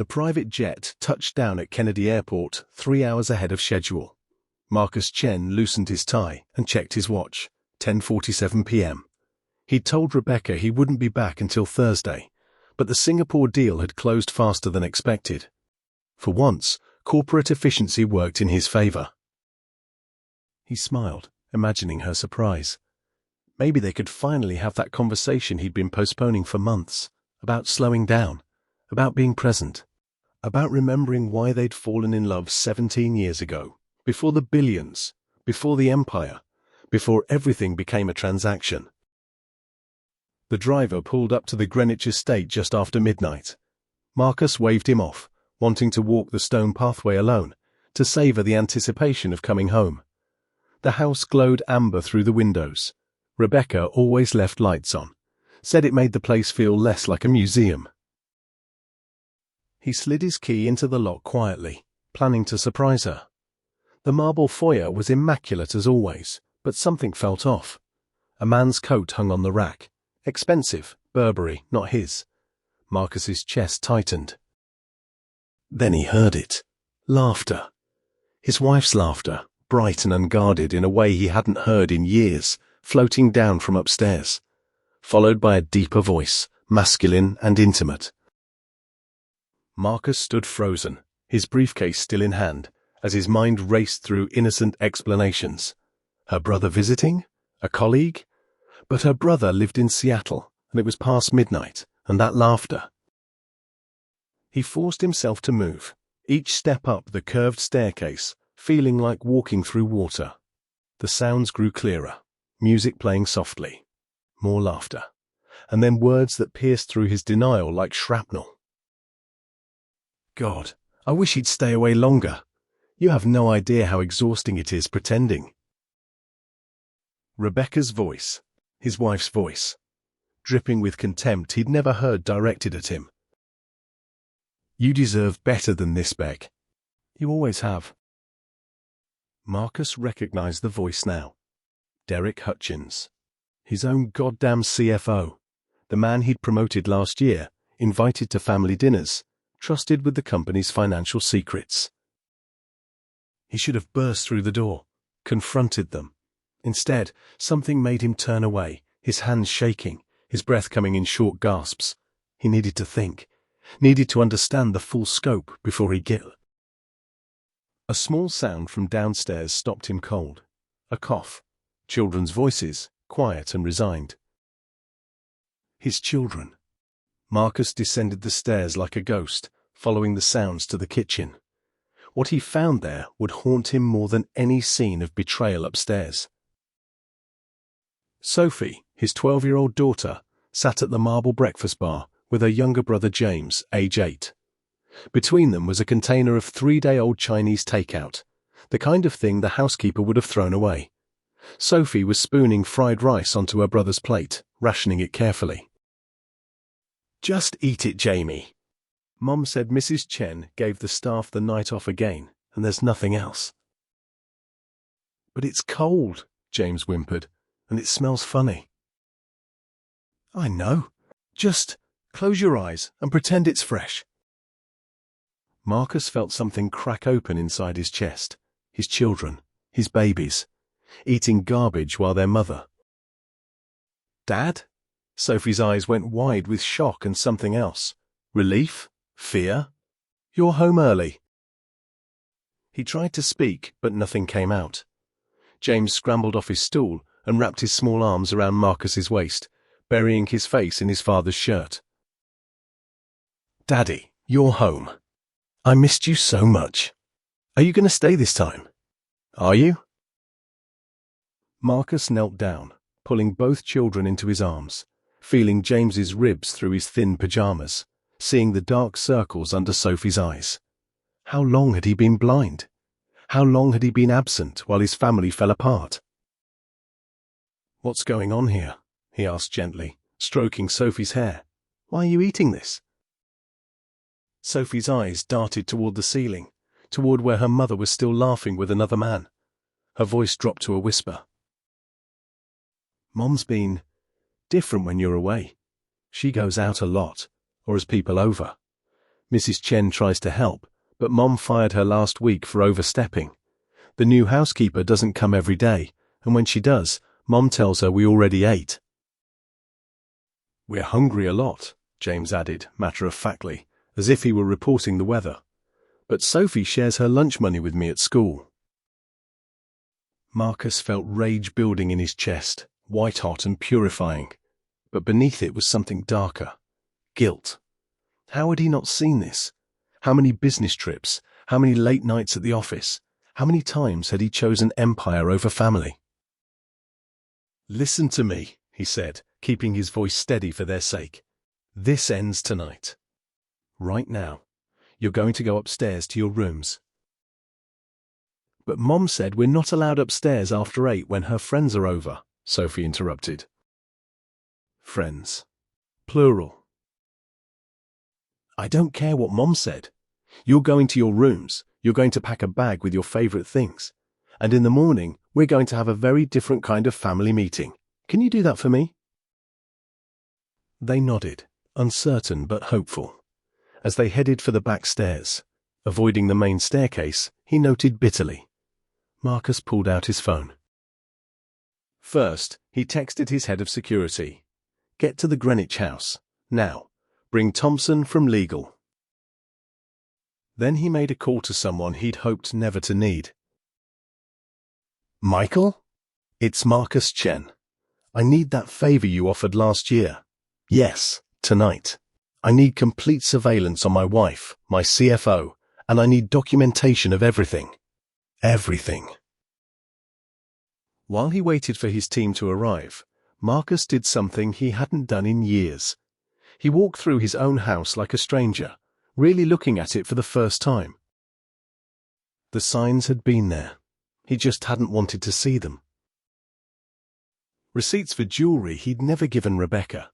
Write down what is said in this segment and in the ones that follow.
The private jet touched down at Kennedy Airport 3 hours ahead of schedule. Marcus Chen loosened his tie and checked his watch, 10:47 p.m. He'd told Rebecca he wouldn't be back until Thursday, but the Singapore deal had closed faster than expected. For once, corporate efficiency worked in his favor. He smiled, imagining her surprise. Maybe they could finally have that conversation he'd been postponing for months, about slowing down, about being present, about remembering why they'd fallen in love 17 years ago, before the billions, before the empire, before everything became a transaction. The driver pulled up to the Greenwich estate just after midnight. Marcus waved him off, wanting to walk the stone pathway alone, to savor the anticipation of coming home. The house glowed amber through the windows. Rebecca always left lights on, said it made the place feel less like a museum. He slid his key into the lock quietly, planning to surprise her. The marble foyer was immaculate as always, but something felt off. A man's coat hung on the rack. Expensive, Burberry, not his. Marcus's chest tightened. Then he heard it. Laughter. His wife's laughter, bright and unguarded in a way he hadn't heard in years, floating down from upstairs, followed by a deeper voice, masculine and intimate. Marcus stood frozen, his briefcase still in hand, as his mind raced through innocent explanations. Her brother visiting? A colleague? But her brother lived in Seattle, and it was past midnight, and that laughter. He forced himself to move, each step up the curved staircase, feeling like walking through water. The sounds grew clearer, music playing softly, more laughter, and then words that pierced through his denial like shrapnel. God, I wish he'd stay away longer. You have no idea how exhausting it is pretending. Rebecca's voice, his wife's voice, dripping with contempt he'd never heard directed at him. You deserve better than this, Beck. You always have. Marcus recognized the voice now. Derek Hutchins. His own goddamn CFO. The man he'd promoted last year, invited to family dinners, trusted with the company's financial secrets. He should have burst through the door, confronted them. Instead, something made him turn away, his hands shaking, his breath coming in short gasps. He needed to think, needed to understand the full scope before he gave. A small sound from downstairs stopped him cold. A cough. Children's voices, quiet and resigned. His children. Marcus descended the stairs like a ghost, following the sounds to the kitchen. What he found there would haunt him more than any scene of betrayal upstairs. Sophie, his 12-year-old daughter, sat at the marble breakfast bar with her younger brother James, age 8. Between them was a container of 3-day-old Chinese takeout, the kind of thing the housekeeper would have thrown away. Sophie was spooning fried rice onto her brother's plate, rationing it carefully. Just eat it, Jamie. Mom said Mrs. Chen gave the staff the night off again, and there's nothing else. But it's cold, James whimpered, and it smells funny. I know. Just close your eyes and pretend it's fresh. Marcus felt something crack open inside his chest. His children, his babies, eating garbage while their mother. Dad? Sophie's eyes went wide with shock and something else. Relief? Fear? You're home early. He tried to speak, but nothing came out. James scrambled off his stool and wrapped his small arms around Marcus's waist, burying his face in his father's shirt. Daddy, you're home. I missed you so much. Are you going to stay this time? Are you? Marcus knelt down, pulling both children into his arms, feeling James's ribs through his thin pajamas, seeing the dark circles under Sophie's eyes. How long had he been blind? How long had he been absent while his family fell apart? What's going on here? He asked gently, stroking Sophie's hair. Why are you eating this? Sophie's eyes darted toward the ceiling, toward where her mother was still laughing with another man. Her voice dropped to a whisper. Mom's been different when you're away. She goes out a lot, or has people over. Mrs. Chen tries to help, but Mom fired her last week for overstepping. The new housekeeper doesn't come every day, and when she does, Mom tells her we already ate. We're hungry a lot, James added, matter-of-factly, as if he were reporting the weather. But Sophie shares her lunch money with me at school. Marcus felt rage building in his chest, white-hot and purifying. But beneath it was something darker. Guilt. How had he not seen this? How many business trips? How many late nights at the office? How many times had he chosen empire over family? Listen to me, he said, keeping his voice steady for their sake. This ends tonight. Right now. You're going to go upstairs to your rooms. But Mom said we're not allowed upstairs after 8 when her friends are over, Sophie interrupted. Friends. Plural. I don't care what Mom said. You're going to your rooms, you're going to pack a bag with your favorite things, and in the morning we're going to have a very different kind of family meeting. Can you do that for me? They nodded, uncertain but hopeful. As they headed for the back stairs, avoiding the main staircase, he noted bitterly. Marcus pulled out his phone. First, he texted his head of security. Get to the Greenwich house. Now. Bring Thompson from legal. Then he made a call to someone he'd hoped never to need. Michael? It's Marcus Chen. I need that favor you offered last year. Yes, tonight. I need complete surveillance on my wife, my CFO, and I need documentation of everything. Everything. While he waited for his team to arrive, Marcus did something he hadn't done in years. He walked through his own house like a stranger, really looking at it for the first time. The signs had been there. He just hadn't wanted to see them. Receipts for jewelry he'd never given Rebecca.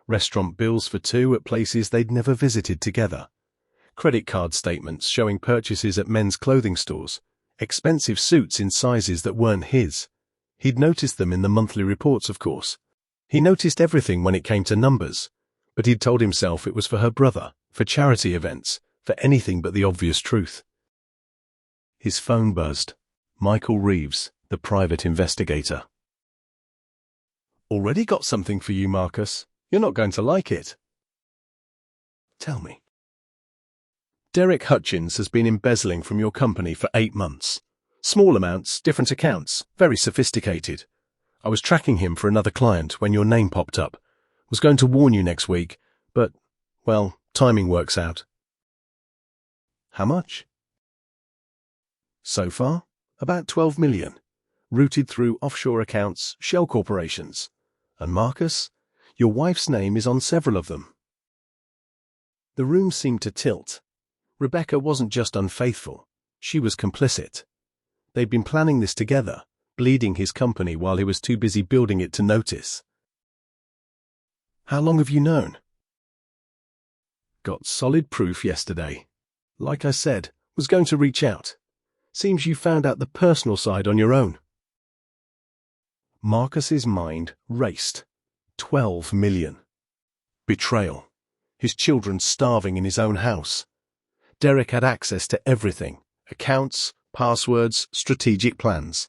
Restaurant bills for 2 at places they'd never visited together. Credit card statements showing purchases at men's clothing stores. Expensive suits in sizes that weren't his. He'd noticed them in the monthly reports, of course. He noticed everything when it came to numbers, but he'd told himself it was for her brother, for charity events, for anything but the obvious truth. His phone buzzed. Michael Reeves, the private investigator. Already got something for you, Marcus. You're not going to like it. Tell me. Derek Hutchins has been embezzling from your company for 8 months. Small amounts, different accounts, very sophisticated. I was tracking him for another client when your name popped up. Was going to warn you next week, but, well, timing works out. How much? So far, about 12 million, routed through offshore accounts, shell corporations. And Marcus, your wife's name is on several of them. The room seemed to tilt. Rebecca wasn't just unfaithful, she was complicit. They'd been planning this together, bleeding his company while he was too busy building it to notice. How long have you known? Got solid proof yesterday. Like I said, was going to reach out. Seems you found out the personal side on your own. Marcus's mind raced. 12 million. Betrayal. His children starving in his own house. Derek had access to everything. Accounts, passwords, strategic plans.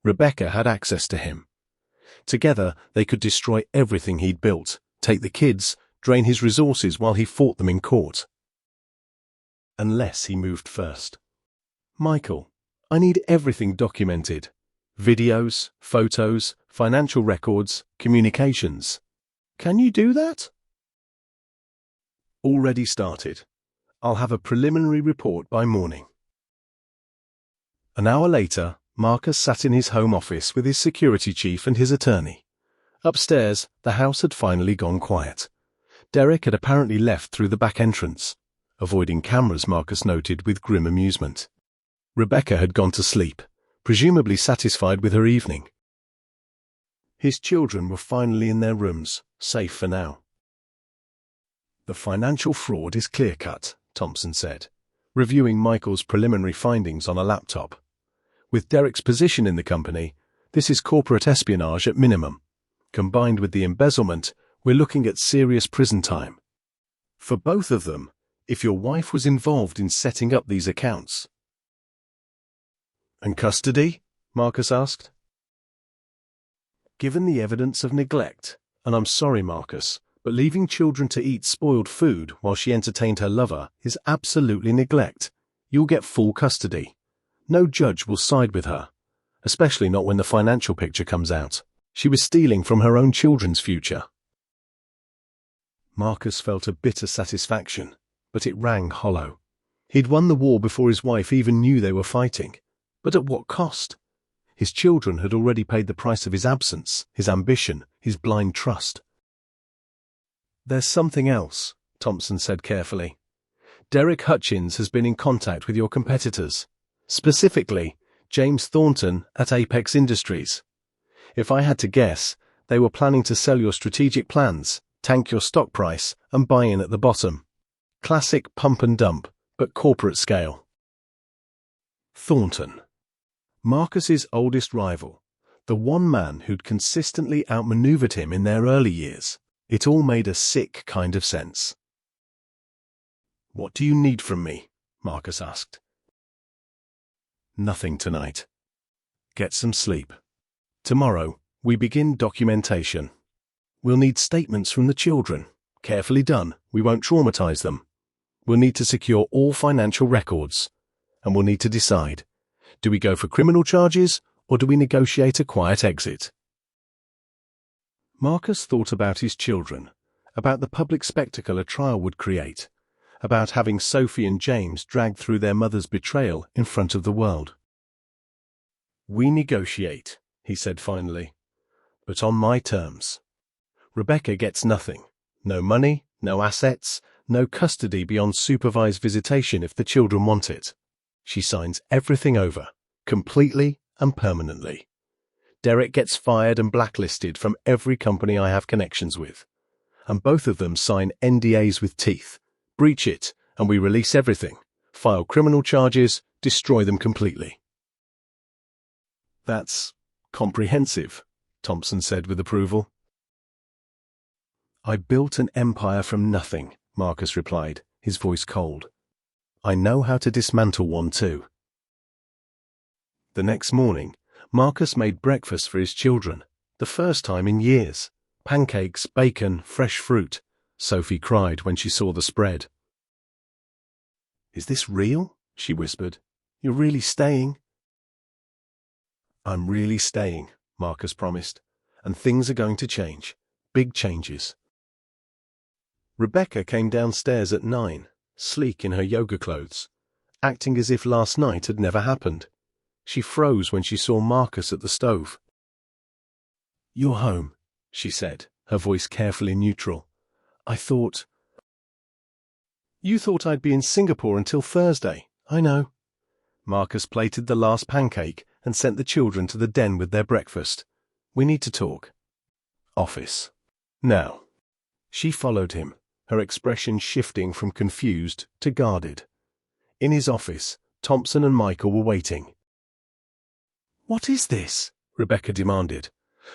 Rebecca had access to him. Together, they could destroy everything he'd built, take the kids, drain his resources while he fought them in court. Unless he moved first. Michael, I need everything documented. Videos, photos, financial records, communications. Can you do that? Already started. I'll have a preliminary report by morning. An hour later, Marcus sat in his home office with his security chief and his attorney. Upstairs, the house had finally gone quiet. Derek had apparently left through the back entrance, avoiding cameras, Marcus noted with grim amusement. Rebecca had gone to sleep, presumably satisfied with her evening. His children were finally in their rooms, safe for now. The financial fraud is clear-cut, Thompson said, reviewing Michael's preliminary findings on a laptop. With Derek's position in the company, this is corporate espionage at minimum. Combined with the embezzlement, we're looking at serious prison time. For both of them, if your wife was involved in setting up these accounts. And custody? Marcus asked. Given the evidence of neglect, and I'm sorry, Marcus, but leaving children to eat spoiled food while she entertained her lover is absolutely neglect. You'll get full custody. No judge will side with her, especially not when the financial picture comes out. She was stealing from her own children's future. Marcus felt a bitter satisfaction, but it rang hollow. He'd won the war before his wife even knew they were fighting. But at what cost? His children had already paid the price of his absence, his ambition, his blind trust. There's something else, Thompson said carefully. Derek Hutchins has been in contact with your competitors, specifically James Thornton at Apex Industries. If I had to guess, they were planning to sell your strategic plans, tank your stock price, and buy in at the bottom. Classic pump and dump, but corporate scale. Thornton. Marcus's oldest rival, the one man who'd consistently outmaneuvered him in their early years. It all made a sick kind of sense. What do you need from me? Marcus asked. Nothing tonight. Get some sleep. Tomorrow, we begin documentation. We'll need statements from the children. Carefully done, we won't traumatize them. We'll need to secure all financial records. And we'll need to decide. Do we go for criminal charges, or do we negotiate a quiet exit? Marcus thought about his children, about the public spectacle a trial would create, about having Sophie and James dragged through their mother's betrayal in front of the world. We negotiate, he said finally, but on my terms. Rebecca gets nothing. No money, no assets, no custody beyond supervised visitation if the children want it. She signs everything over, completely and permanently. Derek gets fired and blacklisted from every company I have connections with. And both of them sign NDAs with teeth. Breach it, and we release everything. File criminal charges, destroy them completely. That's comprehensive, Thompson said with approval. I built an empire from nothing, Marcus replied, his voice cold. I know how to dismantle one too. The next morning, Marcus made breakfast for his children, the first time in years. Pancakes, bacon, fresh fruit. Sophie cried when she saw the spread. Is this real? She whispered. You're really staying? I'm really staying, Marcus promised, and things are going to change. Big changes. Rebecca came downstairs at 9, sleek in her yoga clothes, acting as if last night had never happened. She froze when she saw Marcus at the stove. You're home, she said, her voice carefully neutral. I thought... You thought I'd be in Singapore until Thursday, I know. Marcus plated the last pancake and sent the children to the den with their breakfast. We need to talk. Office. Now. She followed him, her expression shifting from confused to guarded. In his office, Thompson and Michael were waiting. What is this? Rebecca demanded,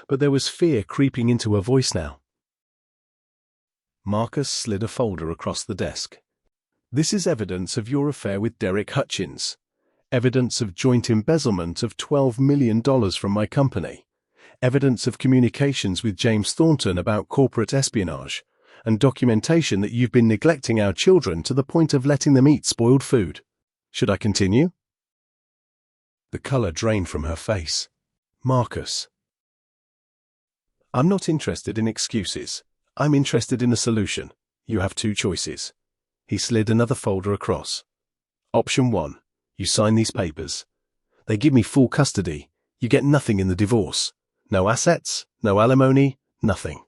but there was fear creeping into her voice now. Marcus slid a folder across the desk. This is evidence of your affair with Derek Hutchins. Evidence of joint embezzlement of $12 million from my company. Evidence of communications with James Thornton about corporate espionage. And documentation that you've been neglecting our children to the point of letting them eat spoiled food. Should I continue? The colour drained from her face. Marcus. I'm not interested in excuses. I'm interested in a solution. You have two choices. He slid another folder across. Option 1. You sign these papers. They give me full custody. You get nothing in the divorce. No assets, no alimony, nothing.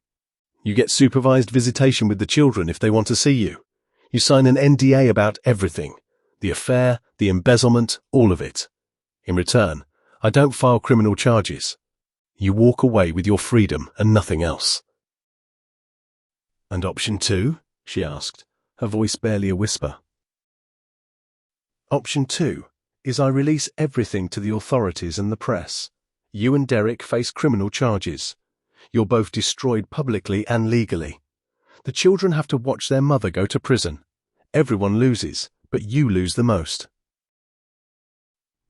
You get supervised visitation with the children if they want to see you. You sign an NDA about everything. The affair, the embezzlement, all of it. In return, I don't file criminal charges. You walk away with your freedom and nothing else. And option 2? She asked, her voice barely a whisper. Option 2 is I release everything to the authorities and the press. You and Derek face criminal charges. You're both destroyed publicly and legally. The children have to watch their mother go to prison. Everyone loses, but you lose the most.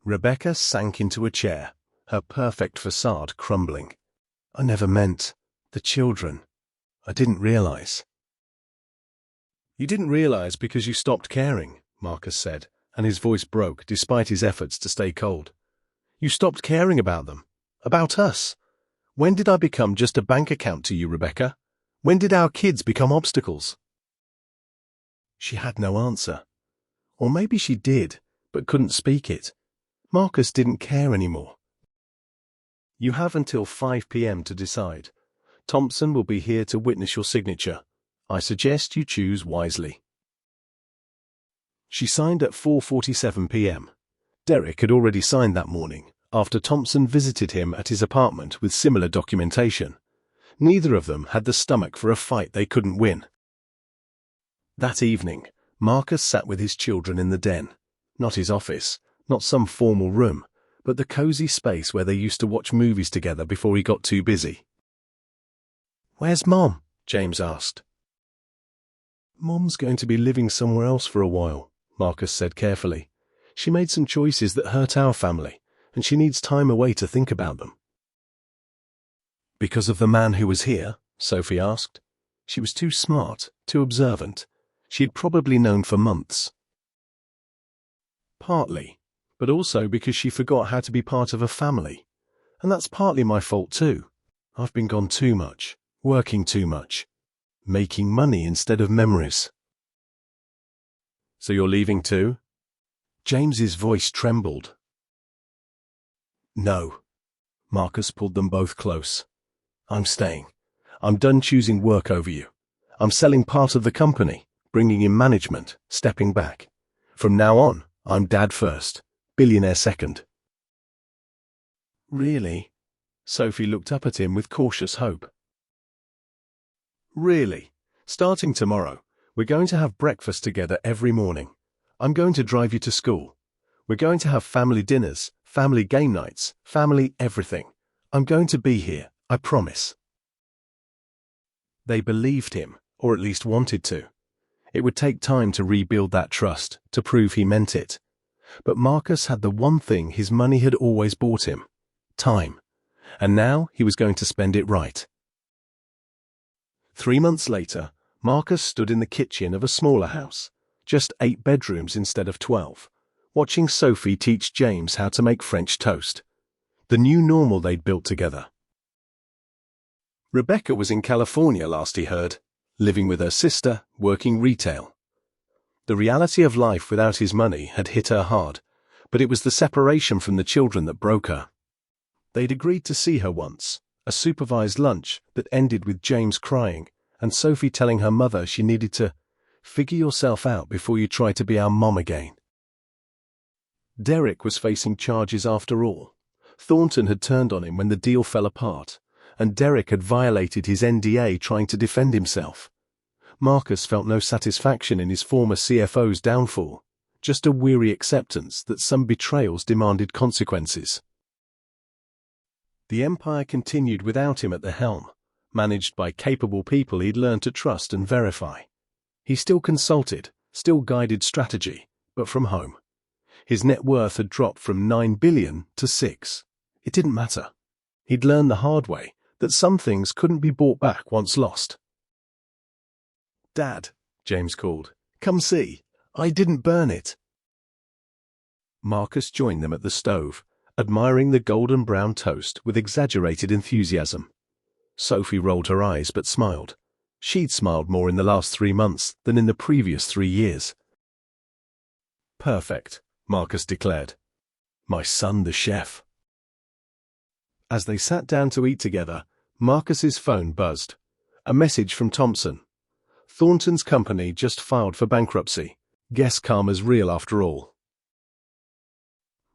Rebecca sank into a chair, her perfect facade crumbling. I never meant. The children. I didn't realize. You didn't realize because you stopped caring, Marcus said, and his voice broke despite his efforts to stay cold. You stopped caring about them. About us. When did I become just a bank account to you, Rebecca? When did our kids become obstacles? She had no answer. Or maybe she did, but couldn't speak it. Marcus didn't care anymore. You have until 5 p.m. to decide. Thompson will be here to witness your signature. I suggest you choose wisely. She signed at 4:47 p.m. Derek had already signed that morning, after Thompson visited him at his apartment with similar documentation. Neither of them had the stomach for a fight they couldn't win. That evening, Marcus sat with his children in the den. Not his office, not some formal room, but the cozy space where they used to watch movies together before he got too busy. "Where's Mom?" James asked. "Mom's going to be living somewhere else for a while," Marcus said carefully. "She made some choices that hurt our family, and she needs time away to think about them." "Because of the man who was here?" Sophie asked. She was too smart, too observant. She had probably known for months. "Partly, but also because she forgot how to be part of a family. And that's partly my fault too. I've been gone too much, working too much, making money instead of memories." "So you're leaving too?" James's voice trembled. "No." Marcus pulled them both close. "I'm staying. I'm done choosing work over you. I'm selling part of the company, bringing in management, stepping back. From now on, I'm dad first, billionaire second." "Really?" Sophie looked up at him with cautious hope. "Really. Starting tomorrow, we're going to have breakfast together every morning. I'm going to drive you to school. We're going to have family dinners, family game nights, family everything. I'm going to be here, I promise." They believed him, or at least wanted to. It would take time to rebuild that trust, to prove he meant it. But Marcus had the one thing his money had always bought him: time. And now he was going to spend it right. 3 months later, Marcus stood in the kitchen of a smaller house, just 8 bedrooms instead of 12, watching Sophie teach James how to make French toast. The new normal they'd built together. Rebecca was in California last he heard, living with her sister, working retail. The reality of life without his money had hit her hard, but it was the separation from the children that broke her. They'd agreed to see her once, a supervised lunch that ended with James crying and Sophie telling her mother she needed to figure yourself out before you try to be our mom again. Derek was facing charges after all. Thornton had turned on him when the deal fell apart, and Derek had violated his NDA trying to defend himself. Marcus felt no satisfaction in his former CFO's downfall, just a weary acceptance that some betrayals demanded consequences. The empire continued without him at the helm, managed by capable people he'd learned to trust and verify. He still consulted, still guided strategy, but from home. His net worth had dropped from $9 billion to $6. It didn't matter. He'd learned the hard way that some things couldn't be bought back once lost. "Dad," James called, "come see. I didn't burn it." Marcus joined them at the stove, admiring the golden brown toast with exaggerated enthusiasm. Sophie rolled her eyes but smiled. She'd smiled more in the last 3 months than in the previous 3 years. "Perfect," Marcus declared. "My son the chef." As they sat down to eat together, Marcus's phone buzzed. A message from Thompson. "Thornton's company just filed for bankruptcy. Guess karma's real after all."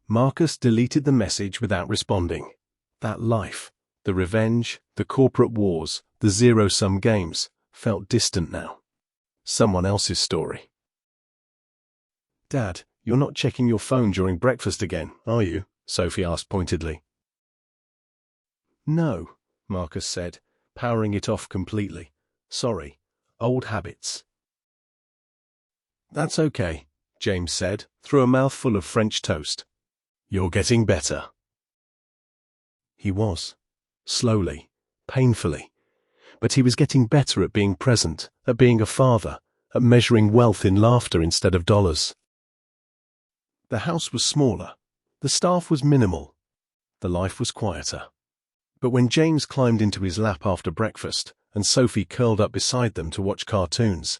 Marcus deleted the message without responding. That life, the revenge, the corporate wars, the zero-sum games, felt distant now. Someone else's story. "Dad, you're not checking your phone during breakfast again, are you?" Sophie asked pointedly. "No," Marcus said, powering it off completely. "Sorry. Old habits." That's okay, James said, through a mouthful of French toast. You're getting better. He was. Slowly, painfully. But he was getting better at being present, at being a father, at measuring wealth in laughter instead of dollars. The house was smaller. The staff was minimal. The life was quieter. But when James climbed into his lap after breakfast and Sophie curled up beside them to watch cartoons,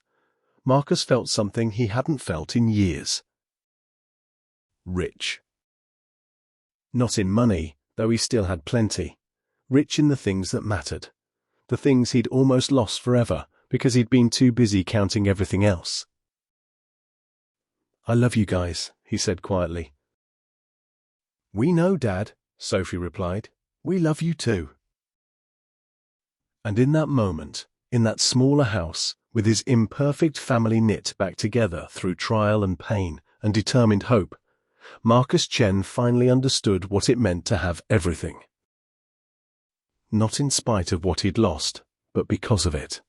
Marcus felt something he hadn't felt in years. Rich. Not in money, though he still had plenty. Rich in the things that mattered. The things he'd almost lost forever because he'd been too busy counting everything else. I love you guys, he said quietly. We know, Dad, Sophie replied. We love you too. And in that moment, in that smaller house, with his imperfect family knit back together through trial and pain and determined hope, Marcus Chen finally understood what it meant to have everything. Not in spite of what he'd lost, but because of it.